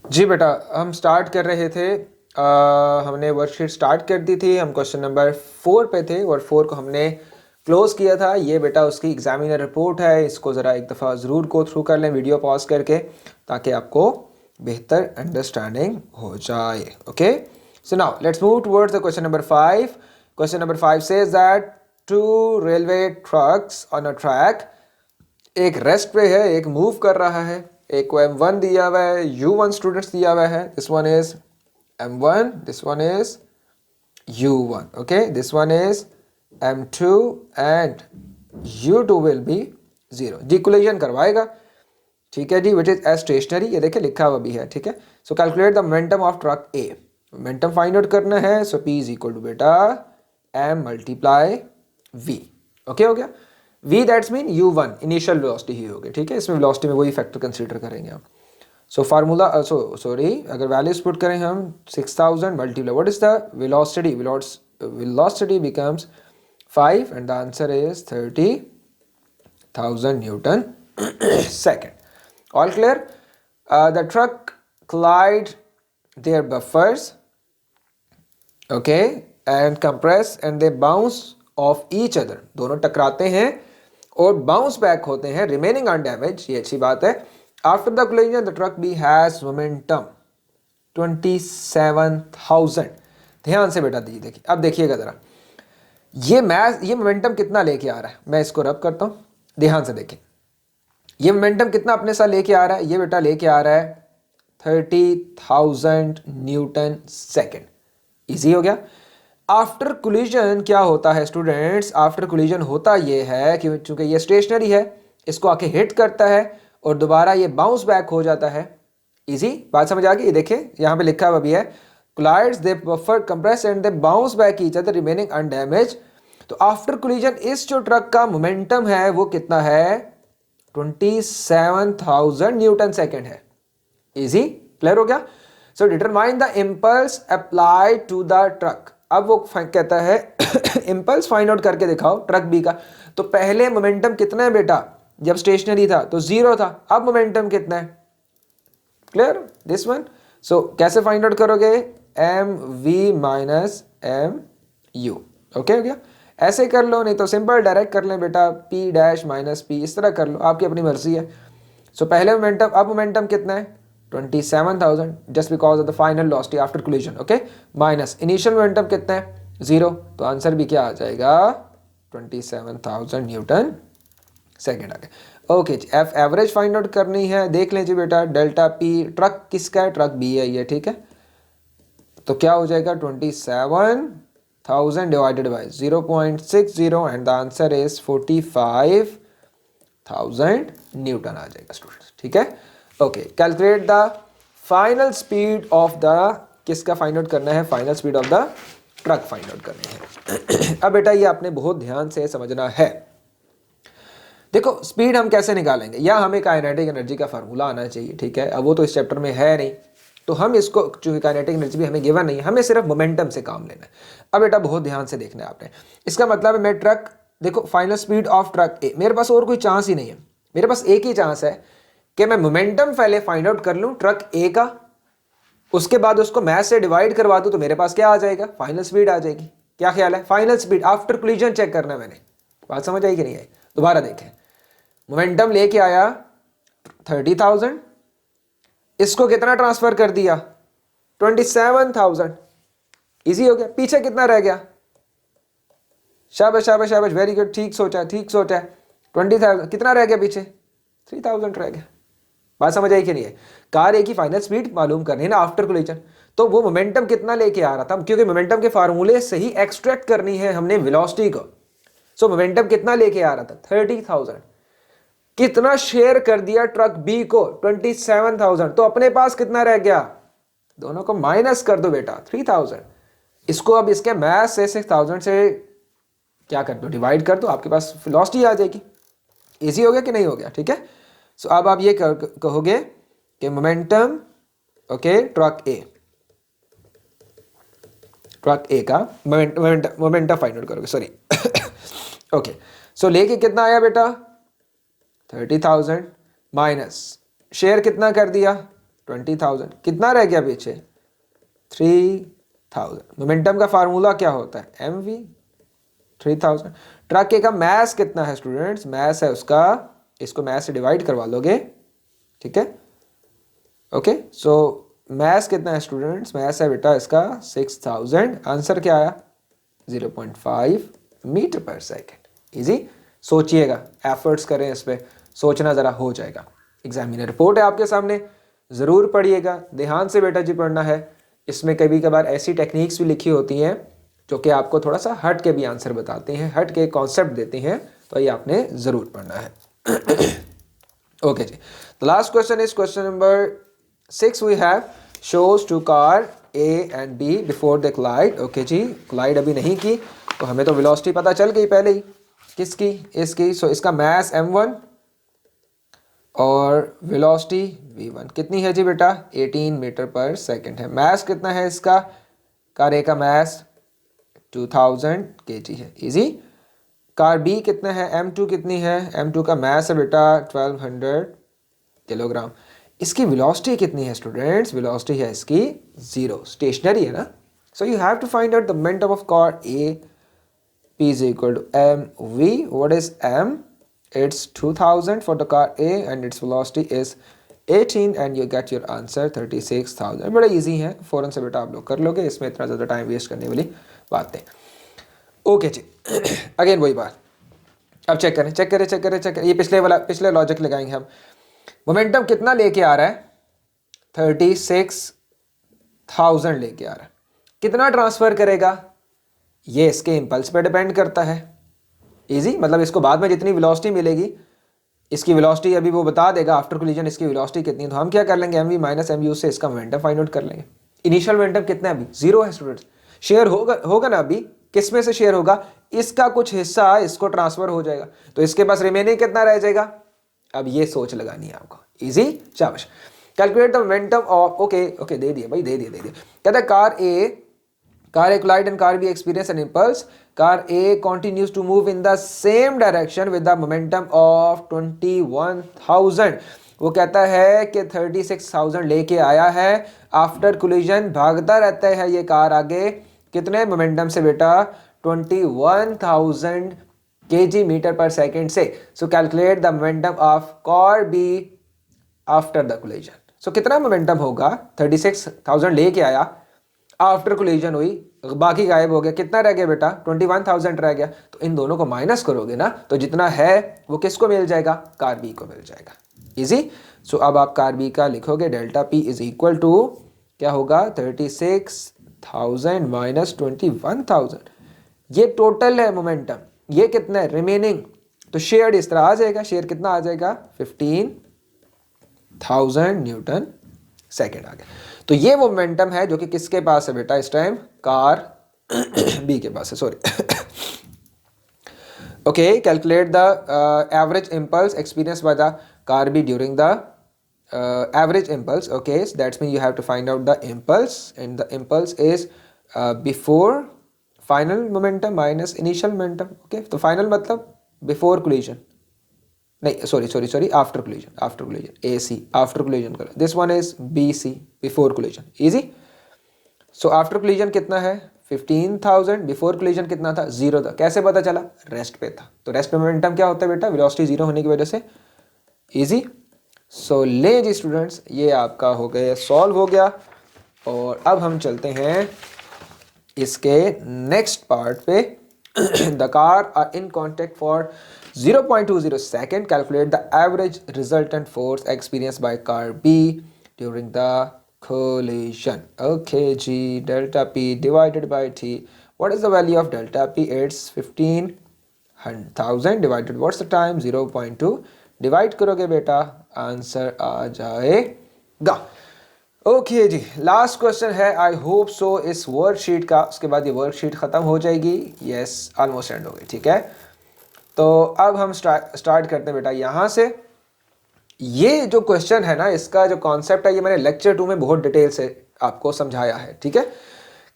जी बेटा, हम स्टार्ट कर रहे थे। हमने वर्कशीट स्टार्ट कर दी थी, हम क्वेश्चन नंबर 4 पे थे और 4 को हमने क्लोज किया था। ये बेटा उसकी एग्जामिनर रिपोर्ट है, इसको ज़रा एक दफ़ा ज़रूर गो थ्रू कर लें वीडियो पॉज करके, ताकि आपको बेहतर अंडरस्टैंडिंग हो जाए। Okay, so now let's move towards the question number 5। Question number 5 says that two railway trucks on a track, एक रेस्ट पे है, एक मूव कर रहा है, एक को M1 दिया हुआ है, U1 स्टूडेंट्स दिया हुआ है, this one is M1, this one is U1, okay, this one is M2 and U2 will be 0। जी कोलिजन करवाएगा, ठीक है जी, विच इज एज स्टेशनरी, ये देखिए लिखा हुआ भी है, ठीक है। So calculate the momentum of truck A, momentum find out करना है। So P is equal to बेटा M मल्टीप्लाई V, ओके हो गया। V that's mean U1 initial velocity ही होगी, ठीक है, इसमें वेलोसिटी में वही फैक्टर कंसीडर करेंगे हम। सो फार्मूला सॉरी अगर वैल्यूज पुट करें हम 6000 multiply what is the velocity, velocity becomes 5 and the answer is 30,000 Newton second. All clear? The truck collide their buffers, okay, and compress and they bounce off each other, दोनों टकराते हैं और bounce back होते हैं, remaining undamaged, ये अच्छी बात है। After the collision the truck B has momentum 27,000। ध्यान से बेटा दीजिए, देखिए अब देखिएगा जरा, ये मोमेंटम कितना लेके आ रहा है, मैं इसको रब करता हूँ, ध्यान से देखिए। ये मोमेंटम कितना अपने साथ लेके आ रहा है, ये बेटा लेके आ रहा है 30,000 न्यूटन सेकेंड। इजी हो गया। आफ्टर कोलिजन क्या होता है स्टूडेंट्स, आफ्टर कोलिजन होता ये है कि चूंकि ये स्टेशनरी है, इसको आके हिट करता है और दोबारा ये बाउंस बैक हो जाता है। इजी बात समझ आ गई? ये देखिए यहाँ पे लिखा हुआ भी है, collides they buffer compress and they bounce back each other remaining undamaged। तो आफ्टर कोलिजन इस जो ट्रक का मोमेंटम है वो कितना है, 27,000 न्यूटन सेकेंड है। इजी क्लियर हो गया। So determine the impulse applied to the truck. अब वो कहता है इम्पल्स फाइंड आउट करके दिखाओ ट्रक बी का। तो पहले मोमेंटम कितना है बेटा, जब स्टेशनरी था तो 0 था, अब मोमेंटम कितना है, क्लियर दिस वन। सो कैसे फाइंड आउट करोगे, M V minus M U, okay हो गया। ऐसे कर लो, नहीं तो सिंपल डायरेक्ट कर लें बेटा, पी डैश माइनस पी, इस तरह कर लो, आपकी अपनी मर्जी है। सो पहले मोमेंटम, अब मोमेंटम कितना है 27,000 just because of the final velocity after collision, okay, minus initial momentum कितना है 0, तो आंसर भी क्या आ जाएगा 27,000 न्यूटन सेकेंड आ गया। ओके जी, एफ एवरेज फाइंड आउट करनी है, देख लीजिए बेटा, डेल्टा पी ट्रक किसका है, ट्रक बी है ये, ठीक है। तो क्या हो जाएगा 27,000 divided by 0.60 and the answer is 45,000 newton आ जाएगा स्टूडेंट्स, ठीक है। Okay, calculate the final speed of the, किसका फाइंड आउट करना है, final speed of the truck find out करनी है। अब बेटा ये आपने बहुत ध्यान से समझना है। देखो स्पीड हम कैसे निकालेंगे, या हमें काइनेटिक एनर्जी का फार्मूला आना चाहिए, ठीक है। अब वो तो इस चैप्टर में है नहीं, तो हम इसको, चूंकि काइनेटिक एनर्जी भी हमें गिवन नहीं है, हमें सिर्फ मोमेंटम से काम लेना है। अब बेटा बहुत ध्यान से देखना है आपने, इसका मतलब है मैं ट्रक, देखो फाइनल स्पीड ऑफ ट्रक ए, मेरे पास और कोई चांस ही नहीं है, मेरे पास एक ही चांस है कि मैं मोमेंटम पहले फाइंड आउट कर लूँ ट्रक ए का, उसके बाद उसको मैथ से डिवाइड करवा दूँ, तो मेरे पास क्या आ जाएगा, फाइनल स्पीड आ जाएगी। क्या ख्याल है, final speed after collision check करना है मैंने, बात समझ आई कि नहीं आई? दोबारा देखें, मोमेंटम लेके आया 30,000, इसको कितना ट्रांसफर कर दिया 27,000, इजी हो गया। पीछे कितना रह गया, शाबाश शाबाश शाबाश, वेरी गुड, ठीक सोचा है, ठीक सोचा है। 20,000 कितना रह गया पीछे, 3,000 रह गया। बात समझ आई कि नहीं है? कार ए की फाइनल स्पीड मालूम करनी है ना आफ्टर कोलिजन, तो वो मोमेंटम कितना लेके आ रहा था, क्योंकि मोमेंटम के फार्मूले से ही एक्सट्रैक्ट करनी है हमने वेलोसिटी को। सो मोमेंटम कितना लेके आ रहा था 30,000, कितना शेयर कर दिया ट्रक बी को 27,000, तो अपने पास कितना रह गया, दोनों को माइनस कर दो बेटा 3,000, इसको अब इसके मैथ से 6,000 से क्या कर दो, डिवाइड कर दो, आपके पास वेलोसिटी आ जाएगी। इजी हो गया कि नहीं हो गया, ठीक है। सो अब आप ये कहोगे कि मोमेंटम, ओके, ट्रक ए का मोमेंटम फाइंड आउट करोगे, सॉरी ओके। सो लेके कितना आया बेटा 30,000 माइनस शेयर कितना कर दिया 20,000, कितना रह गया पीछे 3,000। मोमेंटम का फार्मूला क्या होता है mv 3000। ट्रक के का मैस कितना है स्टूडेंट्स, मैस है उसका, इसको मैस से डिवाइड करवा लोगे, ठीक है। ओके सो मैस कितना है स्टूडेंट्स, मैस है बेटा इसका 6000। आंसर क्या आया 0.5 मीटर पर सेकेंड। इजी, सोचिएगा, एफर्ट्स करें इस पे, सोचना ज़रा हो जाएगा। एग्जामिनर रिपोर्ट है आपके सामने, ज़रूर पढ़िएगा, ध्यान से बेटा जी पढ़ना है। इसमें कभी कभार ऐसी टेक्निक्स भी लिखी होती हैं जो कि आपको थोड़ा सा हट के भी आंसर बताते हैं, हट के कॉन्सेप्ट देते हैं, तो ये आपने ज़रूर पढ़ना है। ओके जी, the last question is question number 6 we have shows two car A and B before the collide. Okay जी, क्लाइड अभी नहीं की, तो हमें तो वेलोसिटी पता चल गई पहले ही, किसकी, इसकी। सो इसका मास m1 और वेलोसिटी v1 कितनी है जी बेटा 18 मीटर पर सेकंड है। मास कितना है इसका, कार A का मास 2000 kg है। इजी। कार B कितना है, m2 कितनी है, m2 का मास है बेटा 1200 किलोग्राम। इसकी वेलोसिटी कितनी है स्टूडेंट्स, वेलोसिटी है इसकी 0, स्टेशनरी है ना। So you have to find out the momentum of car A, P is equal to mv. What is m? It's 2000 for the car A and its velocity is 18 and you get your answer 36,000। बड़ा easy है, फ़ौरन से बेटा आप लोग कर लोगे, इसमें इतना ज़्यादा टाइम वेस्ट करने वाली बात नहीं। ओके जी, अगेन वही बात, अब चेक करें चेक करें चेक करें चेक करें, ये पिछले लॉजिक लगाएंगे हम। मोमेंटम कितना लेके आ रहा है 36,000 लेके आ रहा है, कितना ट्रांसफ़र करेगा ये इसके इम्पल्स पे डिपेंड करता है। इजी, मतलब इसको बाद में जितनी वेलोसिटी मिलेगी, इसकी वेलोसिटी अभी वो बता देगा आफ्टर कोलिजन इसकी वेलोसिटी कितनी है, तो हम क्या कर लेंगे mv माइनस mu से इसका मोमेंटम फाइंड आउट कर लेंगे। इनिशियल मोमेंटम कितना है अभी 0 है स्टूडेंट्स, शेयर होगा ना अभी, किस में से शेयर होगा, इसका कुछ हिस्सा इसको ट्रांसफर हो जाएगा, तो इसके पास रिमेनिंग कितना रह जाएगा, अब ये सोच लगानी है आपको। इजी, शाबाश। Calculate the momentum of, okay दे दिए भाई, दे दिए कहता है car A collide and car B experience an impulse. Car A continues to move in the same direction with the momentum of 21,000। वो कहता है कि 36,000 लेके आया है, आफ्टर कोलिजन भागता रहता है ये कार आगे, कितने मोमेंटम से बेटा 21,000 kg मीटर पर सेकेंड से। So calculate the momentum of car B after the collision. So कितना मोमेंटम होगा, 36,000 लेके आया, आफ्टर कोलिजन हुई, बाकी गायब हो गया, कितना रह गया बेटा 21,000 रह गया, तो इन दोनों को माइनस करोगे ना, तो जितना है वो किसको मिल जाएगा, कार बी को मिल जाएगा। इजी। सो अब आप कार बी का लिखोगे delta P is equal to क्या होगा 36,000 माइनस 21,000, ये टोटल है मोमेंटम, ये कितना है रिमेनिंग, तो शेयर इस तरह आ जाएगा, शेयर कितना आ जाएगा 15,000 न्यूटन सेकेंड आ गया। तो ये वो मोमेंटम है जो कि किसके पास है बेटा इस टाइम, कार बी के पास है, sorry. Okay, calculate the average impulse experience by the car B during the average impulse. Okay, that's mean you have to find out the impulse and the impulse is before final momentum minus initial momentum. Okay, तो final मतलब before collision, नहीं sorry after collision AC after collision करो, this one is BC before collision. Easy. So after collision कितना है 15,000, before collision कितना था 0 था, कैसे पता चला, रेस्ट पे था, तो रेस्ट पे मोमेंटम क्या होता है बेटा, वेलोसिटी 0 होने की वजह से। इजी। सो ले जी स्टूडेंट्स, ये आपका हो गया, सॉल्व हो गया, और अब हम चलते हैं इसके नेक्स्ट पार्ट पे। The car are in contact for 0.20 second. Calculate the average resultant force experienced by car B during the collision. Okay, G delta P divided by T. What is the value of delta P? It's 15,000 divided. What's the time? 0.2. Divide करोगे बेटा, answer आ जाएगा। Okay जी, last question है, I hope so इस worksheet का, उसके बाद ये worksheet खत्म हो जाएगी। यस, ऑलमोस्ट एंड हो गई, ठीक है। तो अब हम स्टार्ट करते हैं बेटा यहाँ से। ये जो क्वेश्चन है ना, इसका जो कॉन्सेप्ट है ये मैंने लेक्चर 2 में बहुत डिटेल से आपको समझाया है, ठीक है।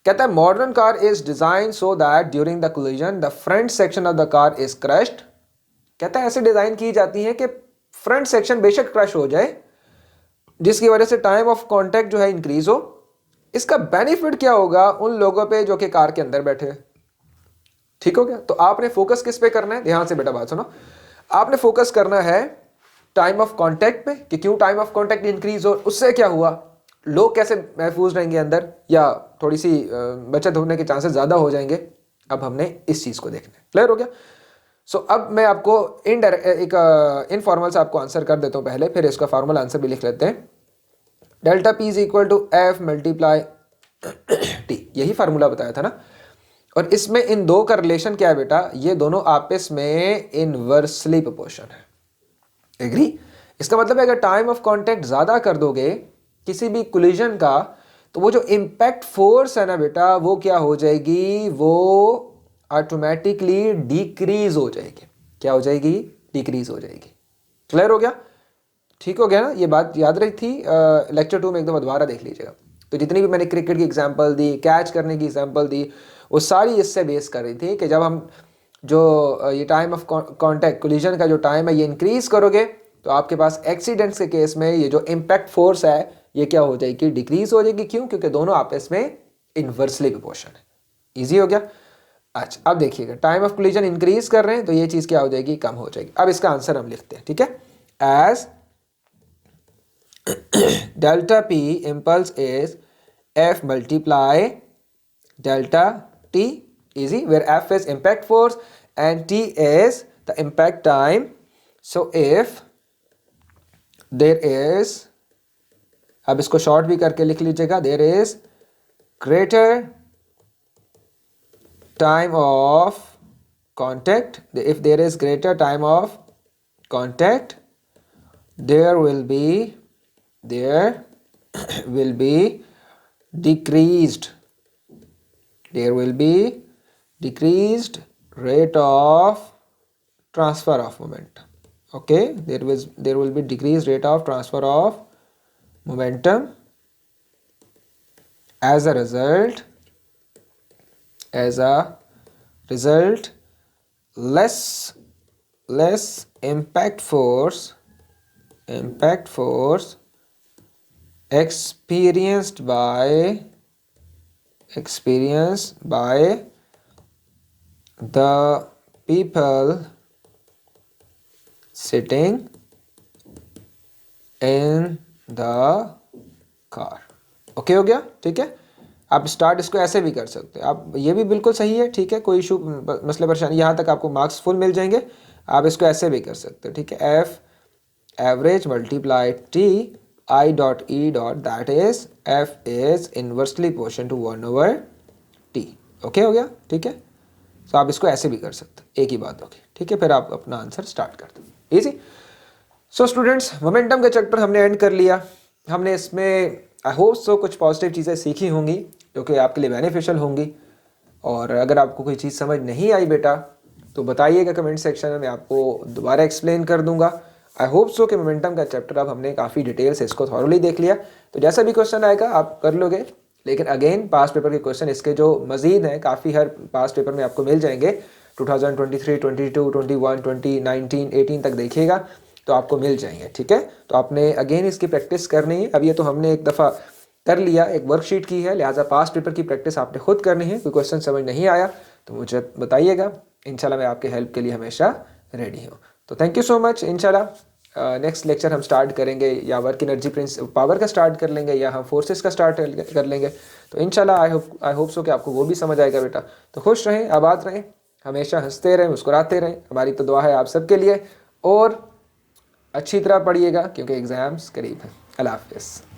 कहता है modern car is design so that during the collision the front section of the car is crushed. कहता है ऐसे डिजाइन की जाती है कि फ्रंट सेक्शन बेशक क्रश हो जाए, जिसकी वजह से टाइम ऑफ कांटेक्ट जो है इंक्रीज हो। इसका बेनिफिट क्या होगा उन लोगों पे जो कि कार के अंदर बैठे हैं। ठीक हो गया। तो आपने फोकस किस पे करना है, ध्यान से बेटा बात सुनो। आपने फोकस करना है टाइम ऑफ कांटेक्ट पे कि क्यों टाइम ऑफ कांटेक्ट इंक्रीज हो, उससे क्या हुआ, लोग कैसे महफूज रहेंगे अंदर या थोड़ी सी बचत होने के चांसेस ज़्यादा हो जाएंगे। अब हमने इस चीज़ को देखना है। क्लियर हो गया। सो अब मैं आपको इनफॉर्मल से आपको आंसर कर देता हूँ पहले, फिर इसका फॉर्मल आंसर भी लिख लेते हैं। Delta P is equal to F multiply T, यही फार्मूला बताया था ना। और इसमें इन दो का रिलेशन क्या है बेटा, ये दोनों आपस में इनवर्सली प्रोपोर्शन है। एग्री। इसका मतलब है अगर टाइम ऑफ कांटेक्ट ज्यादा कर दोगे किसी भी कोलिजन का, तो वो जो इम्पैक्ट फोर्स है ना बेटा, वो क्या हो जाएगी, वो ऑटोमेटिकली डिक्रीज हो जाएगी। क्या हो जाएगी, डिक्रीज हो जाएगी। क्लियर हो गया। ठीक हो गया ना, ये बात याद रही थी। लेक्चर 2 में एक दफा दोबारा देख लीजिएगा। तो जितनी भी मैंने क्रिकेट की एग्जांपल दी, कैच करने की एग्जांपल दी, वो सारी इससे बेस कर रही थी कि जब हम जो ये टाइम ऑफ कांटेक्ट कोलिजन का जो टाइम है ये इंक्रीज करोगे, तो आपके पास एक्सीडेंट्स के केस में ये जो इम्पैक्ट फोर्स है ये क्या हो जाएगी, डिक्रीज हो जाएगी। क्यों, क्योंकि दोनों आपस में इनवर्सली प्रोपोर्शन है। इजी हो गया। अच्छा अब देखिएगा, टाइम ऑफ कोलिजन इंक्रीज कर रहे हैं तो ये चीज़ क्या हो जाएगी, कम हो जाएगी। अब इसका आंसर हम लिखते हैं। ठीक है, as delta p impulse is f multiply delta t, easy, where f is impact force and t is the impact time. So if there is, अब इसको शॉर्ट भी करके लिख लीजिएगा, there is greater time of contact, if there is greater time of contact, there will be decreased rate of transfer of momentum. Okay, there will be decreased rate of transfer of momentum. As a result, less impact force experienced by the people sitting in the car. Okay हो गया। ठीक है, आप start इसको ऐसे भी कर सकते हैं, आप ये भी बिल्कुल सही है। ठीक है, कोई इशू मसले परेशानी, यहाँ तक आपको मार्क्स फुल मिल जाएंगे। आप इसको ऐसे भी कर सकते हो। ठीक है, F average multiply T I dot E dot, that is F is inversely proportional to 1/T. Okay हो गया। ठीक है, तो आप इसको ऐसे भी कर सकते हैं, एक ही बात होगी। ठीक है, फिर आप अपना आंसर स्टार्ट कर दो। इजी। सो स्टूडेंट्स, मोमेंटम का चैप्टर हमने एंड कर लिया। हमने इसमें आई होप सो कुछ पॉजिटिव चीज़ें सीखी होंगी जो कि आपके लिए बेनिफिशियल होंगी। और अगर आपको कोई चीज़ समझ नहीं आई बेटा तो बताइएगा कमेंट सेक्शन में, मैं आपको दोबारा एक्सप्लेन कर दूंगा। आई होप सो कि मोमेंटम का चैप्टर अब हमने काफ़ी डिटेल से इसको थॉरली देख लिया। तो जैसा भी क्वेश्चन आएगा आप कर लोगे, लेकिन अगेन पास्ट पेपर के क्वेश्चन इसके जो मजीद हैं काफ़ी हर पास्ट पेपर में आपको मिल जाएंगे। 2023, 22, 21, 20, 19, 18 तक देखिएगा तो आपको मिल जाएंगे। ठीक है, तो आपने अगेन इसकी प्रैक्टिस करनी है। अब ये तो हमने एक दफ़ा कर लिया, एक वर्कशीट की है, लिहाजा पास्ट पेपर की प्रैक्टिस आपने खुद करनी है। कोई क्वेश्चन समझ नहीं आया तो मुझे बताइएगा, इंशाल्लाह मैं आपके हेल्प के लिए हमेशा रेडी हूँ। तो थैंक यू सो मच। इंशाल्लाह नेक्स्ट लेक्चर हम स्टार्ट करेंगे या वर्क एनर्जी पावर का स्टार्ट कर लेंगे या हम फोर्सेस का स्टार्ट कर लेंगे। तो इंशाल्लाह आई होप सो कि आपको वो भी समझ आएगा बेटा। तो खुश रहें, आबाद रहें, हमेशा हंसते रहें, मुस्कुराते रहें। हमारी तो दुआ है आप सबके लिए। और अच्छी तरह पढ़िएगा क्योंकि एग्ज़ाम्स करीब हैं। अल्लाह हाफ़िज़।